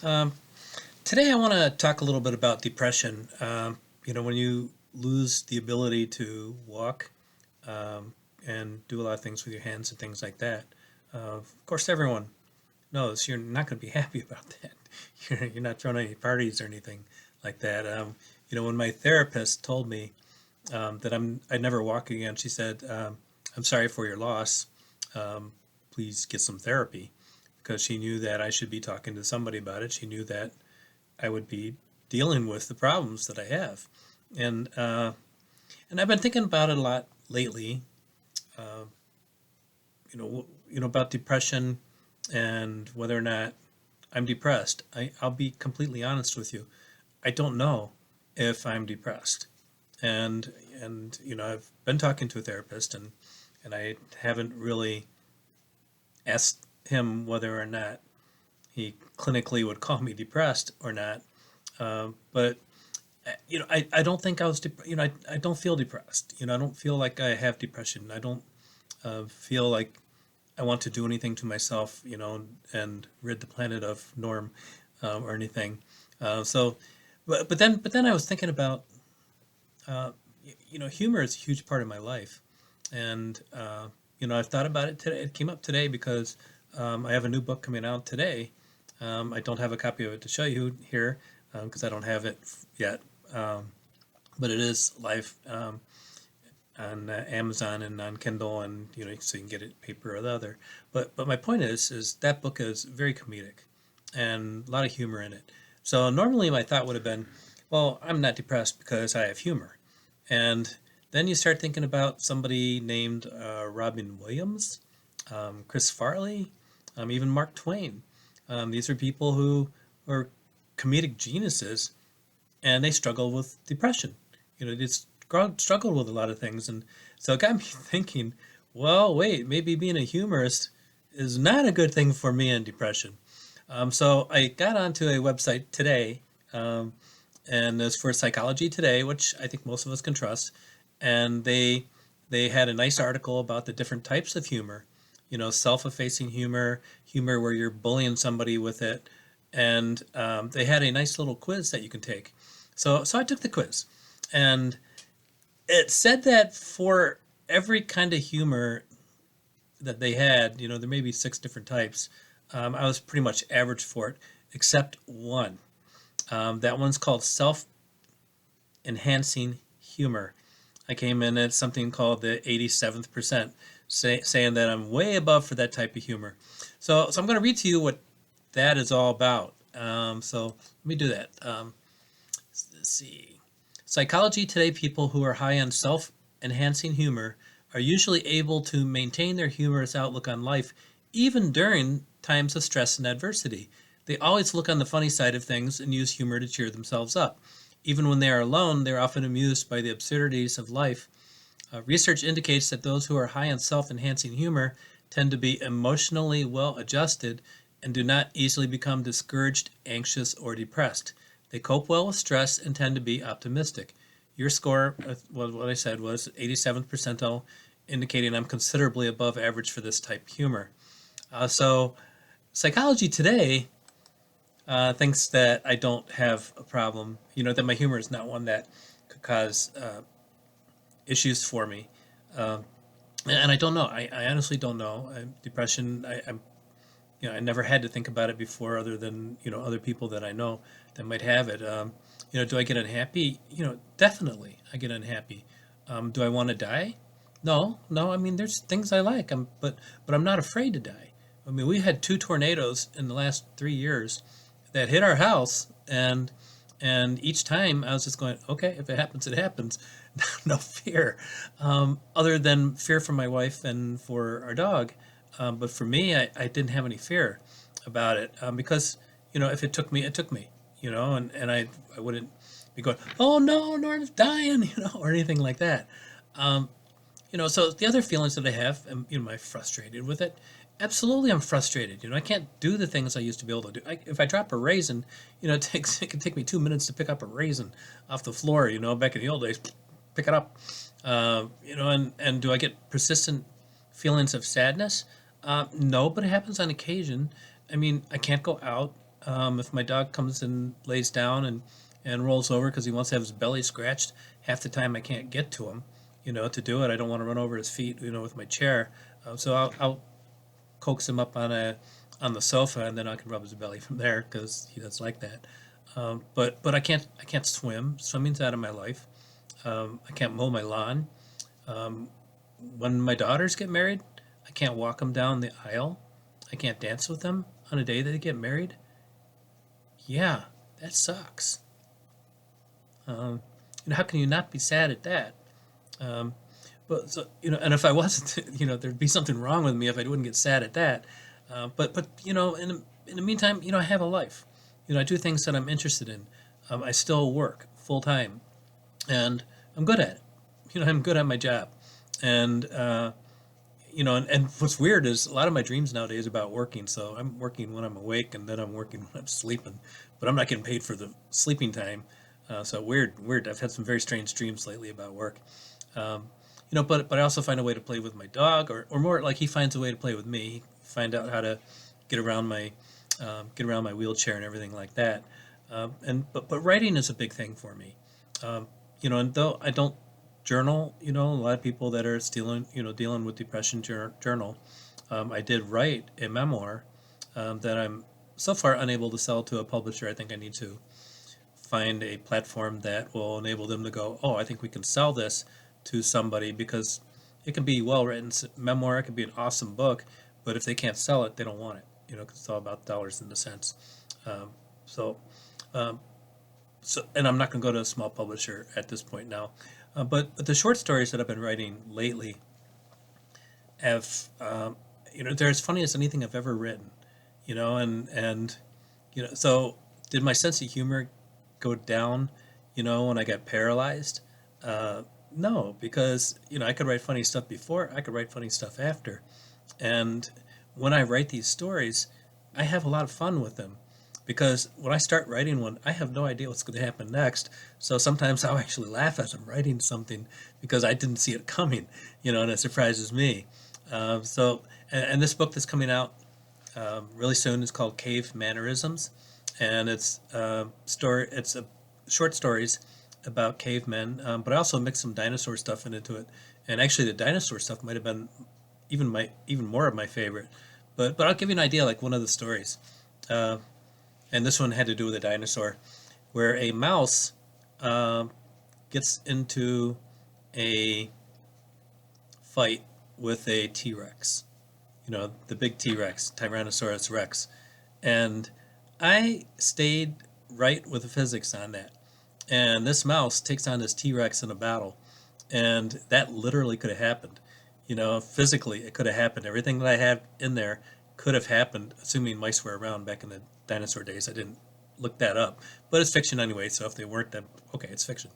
Um, Today, I want to talk a little bit about depression. When you lose the ability to walk and do a lot of things with your hands and things like that, of course, everyone knows you're not going to be happy about that. You're not throwing any parties or anything like that. When my therapist told me that I'd never walk again, she said, "I'm sorry for your loss. Um, Please get some therapy," because she knew that I should be talking to somebody about it. She knew that I would be dealing with the problems that I have, and and I've been thinking about it a lot lately. Uh, about depression and whether or not I'm depressed. I'll be completely honest with you. I don't know if I'm depressed, and I've been talking to a therapist, and I haven't really asked him whether or not he clinically would call me depressed or not. But I don't think I was, I don't feel depressed. I don't feel like I have depression. I don't feel like I want to do anything to myself, and rid the planet of Norm or anything. So, but then I was thinking about, uh, humor is a huge part of my life, and I've thought about it today. It came up today because I have a new book coming out today. I don't have a copy of it to show you here because I don't have it yet. Um, but it is live on Amazon and on Kindle, and so you can get it paper or the other. But my point is that book is very comedic and a lot of humor in it. So normally my thought would have been, well, I'm not depressed because I have humor, and then you start thinking about somebody named Robin Williams, Chris Farley, even Mark Twain. These are people who are comedic geniuses, and they struggle with depression. They struggled with a lot of things, and so it got me thinking. Well, wait, maybe being a humorist is not a good thing for me in depression. So I got onto a website today, and it's for Psychology Today, which I think most of us can trust. And they had a nice article about the different types of humor. Self-effacing humor, humor where you're bullying somebody with it, and they had a nice little quiz that you can take. So I took the quiz, and it said that for every kind of humor that they had, there may be six different types. I was pretty much average for it, except one. That one's called self-enhancing humor. I came in at something called the 87th percent, saying that I'm way above for that type of humor. So I'm going to read to you what that is all about. So let me do that. Let's see. Psychology Today people who are high on self enhancing humor are usually able to maintain their humorous outlook on life even during times of stress and adversity. They always look on the funny side of things and use humor to cheer themselves up. Even when they are alone, they are often amused by the absurdities of life. Research indicates that those who are high on self enhancing humor tend to be emotionally well adjusted and do not easily become discouraged, anxious, or depressed. They cope well with stress and tend to be optimistic. Your score, well, what I said was 87th percentile, indicating I'm considerably above average for this type of humor. So, Psychology Today thinks that I don't have a problem, that my humor is not one that could cause issues for me. Uh, and I don't know. I honestly don't know. Depression, I'm I never had to think about it before, other than other people that I know that might have it. Do I get unhappy? Definitely I get unhappy. Do I want to die? No, no. I mean, there's things I like. But I'm not afraid to die. I mean, we had two tornadoes in the last 3 years that hit our house, and each time I was just going, okay, if it happens, it happens. No fear, other than fear for my wife and for our dog. But for me, I didn't have any fear about it because if it took me, it took me. And I wouldn't be going, oh no, Norm's dying, or anything like that. Um, so the other feelings that I have, am I frustrated with it? Absolutely, I'm frustrated. I can't do the things I used to be able to do. If I drop a raisin, it can take me 2 minutes to pick up a raisin off the floor. Back in the old days, pick it up. And do I get persistent feelings of sadness? No, but it happens on occasion. I mean, I can't go out If my dog comes and lays down and rolls over because he wants to have his belly scratched, half the time I can't get to him, to do it. I don't want to run over his feet, with my chair. So I'll coax him up on the sofa, and then I can rub his belly from there because he does like that. But I can't swim. Swimming's out of my life. I can't mow my lawn. Um, when my daughters get married, I can't walk them down the aisle. I can't dance with them on a day that they get married. Yeah, that sucks. Um, how can you not be sad at that? Um, but so, and if I wasn't, there'd be something wrong with me if I wouldn't get sad at that. But in the meantime, I have a life. I do things that I'm interested in. I still work full time, and I'm good at it. I'm good at my job, and and what's weird is a lot of my dreams nowadays about working. So I'm working when I'm awake, and then I'm working when I'm sleeping, but I'm not getting paid for the sleeping time. So weird. I've had some very strange dreams lately about work. Um, but I also find a way to play with my dog, or more like he finds a way to play with me. Find out how to get around my wheelchair and everything like that. But writing is a big thing for me. And though I don't journal, a lot of people that are dealing with depression journal. I did write a memoir that I'm so far unable to sell to a publisher. I think I need to find a platform that will enable them to go, oh, I think we can sell this to somebody, because it can be well written memoir. It can be an awesome book, but if they can't sell it, they don't want it. Because it's all about dollars and the cents. Um, so, um, and I'm not going to go to a small publisher at this point now. But the short stories that I've been writing lately have, they're as funny as anything I've ever written. So did my sense of humor go down, when I got paralyzed? No, because, I could write funny stuff before, I could write funny stuff after. And when I write these stories, I have a lot of fun with them, because when I start writing one, I have no idea what's going to happen next. So sometimes I'll actually laugh as I'm writing something because I didn't see it coming, and it surprises me. And this book that's coming out really soon is called Cave Mannerisms, and it's a short stories about cavemen, but I also mixed some dinosaur stuff into it. And actually, the dinosaur stuff might have been even more of my favorite. But I'll give you an idea, like one of the stories. Uh, and this one had to do with a dinosaur, where a mouse uh, gets into a fight with a T-Rex. The big T-Rex, Tyrannosaurus Rex. And I stayed right with the physics on that. And this mouse takes on this T-Rex in a battle. And that literally could have happened. Physically, it could have happened. Everything that I had in there could have happened, assuming mice were around back in the dinosaur days. I didn't look that up. But it's fiction anyway, so if they weren't, then okay, it's fiction.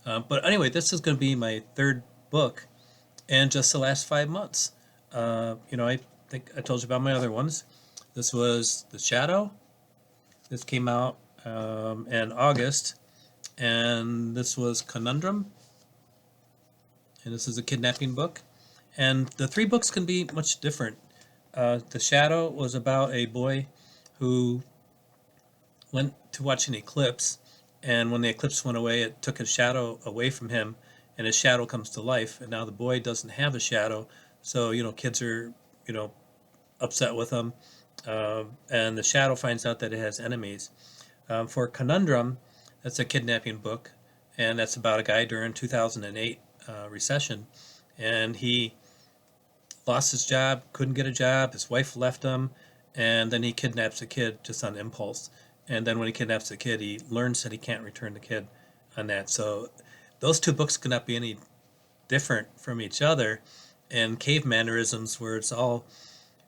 But anyway, this is going to be my third book in just the last 5 months. I think I told you about my other ones. This was The Shadow. This came out in August. And this was Conundrum. And this is a kidnapping book. And the three books can be much different. The Shadow was about a boy who went to watch an eclipse, and when the eclipse went away, it took his shadow away from him, and his shadow comes to life, and now the boy doesn't have a shadow, so kids are upset with him, and the shadow finds out that it has enemies. For Conundrum, that's a kidnapping book, and that's about a guy during 2008 recession, and he lost his job, couldn't get a job, his wife left him, and then he kidnaps a kid just on impulse. And then when he kidnaps the kid, he learns that he can't return the kid on that. So those two books cannot be any different from each other. And Cave Mannerisms, where it's all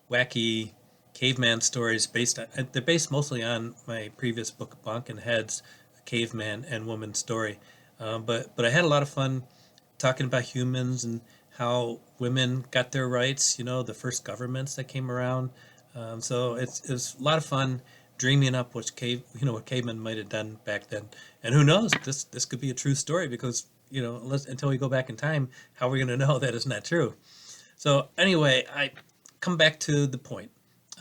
wacky caveman stories they're based mostly on my previous book, Bonk and Heads, a caveman and woman story. But I had a lot of fun talking about humans and how women got their rights, the first governments that came around. So it's a lot of fun dreaming up what cavemen might have done back then. And who knows, this could be a true story, because, until we go back in time, how are we going to know that it's not true? So anyway, I come back to the point.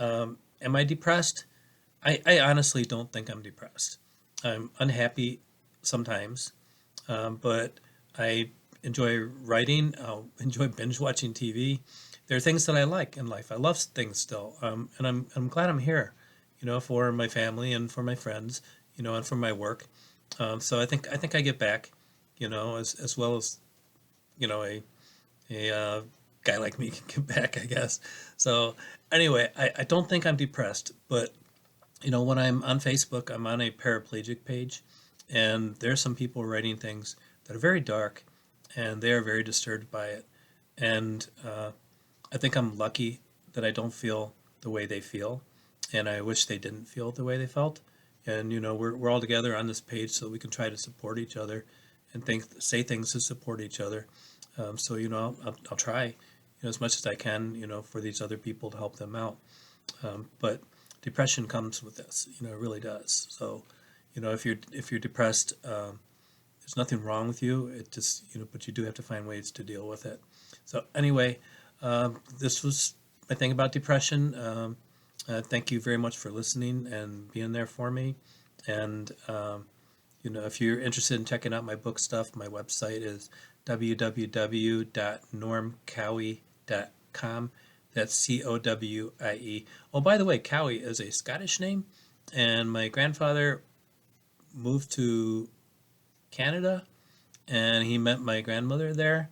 Am I depressed? I honestly don't think I'm depressed. I'm unhappy sometimes, but I enjoy writing. I'll enjoy binge watching TV. There are things that I like in life. I love things still, and I'm glad I'm here, for my family and for my friends, and for my work. So I think I get back, as well as a guy like me can get back, I guess. So anyway, I don't think I'm depressed, but when I'm on Facebook, I'm on a paraplegic page, and there's some people writing things that are very dark, and they are very disturbed by it. And I think I'm lucky that I don't feel the way they feel, and I wish they didn't feel the way they felt. And we're all together on this page so we can try to support each other and say things to support each other. So I'll try, as much as I can, for these other people to help them out. But depression comes with this, it really does. So, if you're depressed, there's nothing wrong with you. It just, but you do have to find ways to deal with it. So anyway, this was my thing about depression. Thank you very much for listening and being there for me. And if you're interested in checking out my book stuff, my website is www.normcowie.com. That's Cowie. Oh, by the way, Cowie is a Scottish name, and my grandfather moved to Canada, and he met my grandmother there,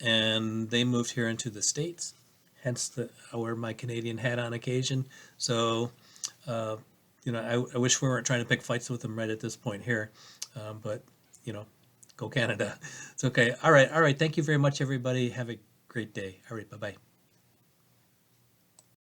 and they moved here into the States. Hence, I wear my Canadian hat on occasion. So, uh, I wish we weren't trying to pick fights with them right at this point here, but you know, go Canada. It's okay. All right, all right. Thank you very much, everybody. Have a great day. All right, bye bye.